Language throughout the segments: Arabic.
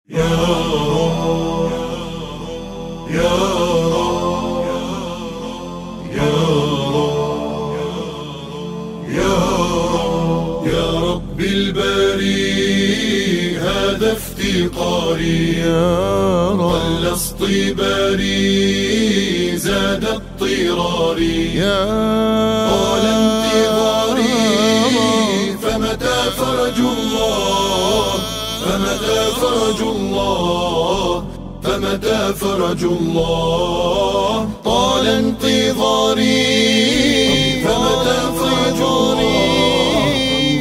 يا رب يا رب يا رب يا رب يا رب الباري هذا افتقاري يا رب ظل اصطباري زاد اضطراري يا طال انتظاري فمتى فرج الله فمتى فرج الله فمتى فرج الله طال انتظاري فمتى فرج الله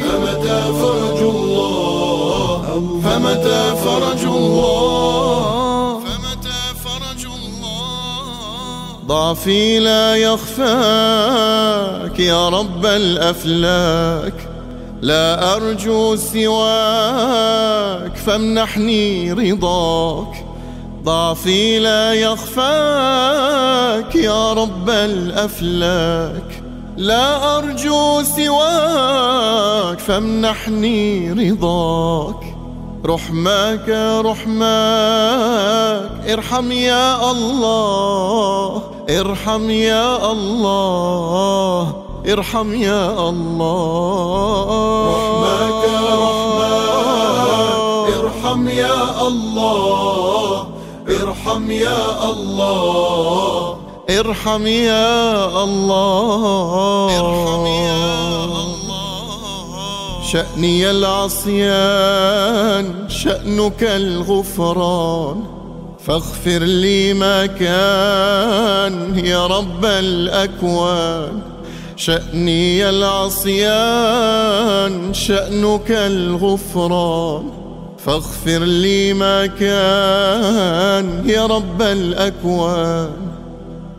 فمتى فرج الله فمتى فرج الله فمتى فرج الله ضعفي لا يخفاك يا رب الأفلاك لا أرجو سواك فامنحني رضاك ضعفي لا يخفاك يا رب الأفلاك لا أرجو سواك فامنحني رضاك رحماك رحماك ارحم يا الله ارحم يا الله ارحم يا الله رحماك رحماك ارحم يا الله ارحم يا الله ارحم يا الله ارحم يا الله شأني العصيان شأنك الغفران فاغفر لي ما كان يا رب الأكوان شأني العصيان شأنك الغفران فاغفر لي ما كان يا رب الأكوان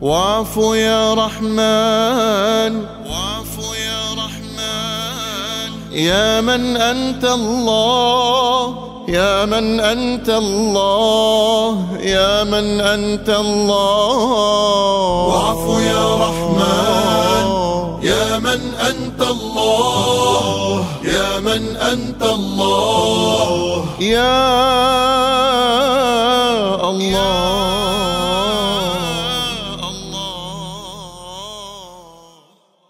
واعف يا رحمن واعف يا رحمن يا من أنت الله يا من أنت الله يا من أنت الله واعف يا رحمن يا من أنت الله يا من أنت الله يا الله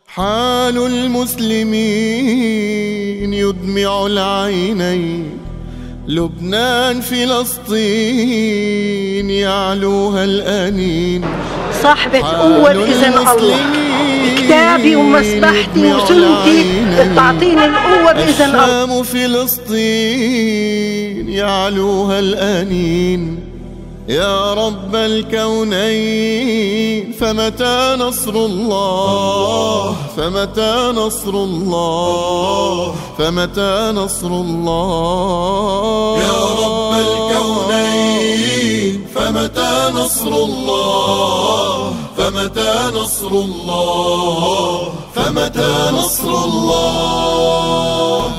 حال المسلمين يدمع العينين لبنان فلسطين يعلوها الأنين صاحبة قوة بإذن الله كتابي ومسبحتي وسنتي بتعطيني القوة بإذن الله أشام فلسطين يعلوها الأنين يا رب الكونين فمتى نصر الله فمتى نصر الله فمتى نصر الله يا رب الكونين فمتى نصر الله فمتى نصر الله فمتى نصر الله